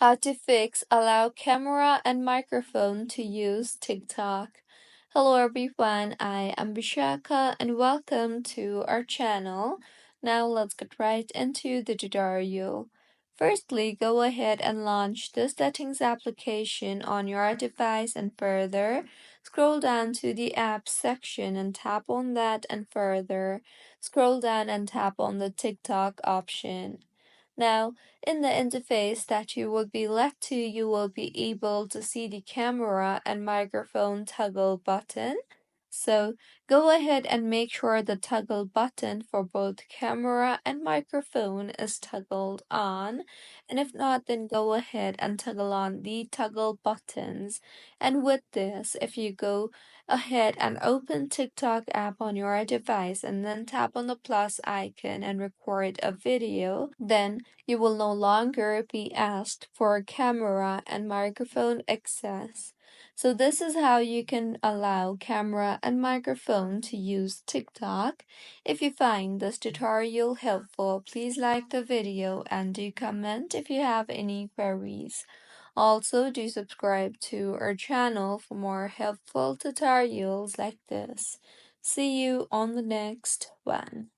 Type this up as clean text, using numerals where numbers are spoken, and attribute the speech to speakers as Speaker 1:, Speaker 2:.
Speaker 1: How to fix allow camera and microphone to use TikTok. Hello everyone, I am Bishaka and welcome to our channel. Now let's get right into the tutorial. Firstly, go ahead and launch the settings application on your device and further scroll down to the apps section and tap on that and further scroll down and tap on the TikTok option. Now, in the interface that you will be led to, you will be able to see the camera and microphone toggle button. So go ahead and make sure the toggle button for both camera and microphone is toggled on. And if not, then go ahead and toggle on the toggle buttons. And with this, if you go ahead and open TikTok app on your device and then tap on the plus icon and record a video, then you will no longer be asked for camera and microphone access. So this is how you can allow camera and microphone to use TikTok. If you find this tutorial helpful, please like the video and do comment if you have any queries. Also, do subscribe to our channel for more helpful tutorials like this. See you on the next one.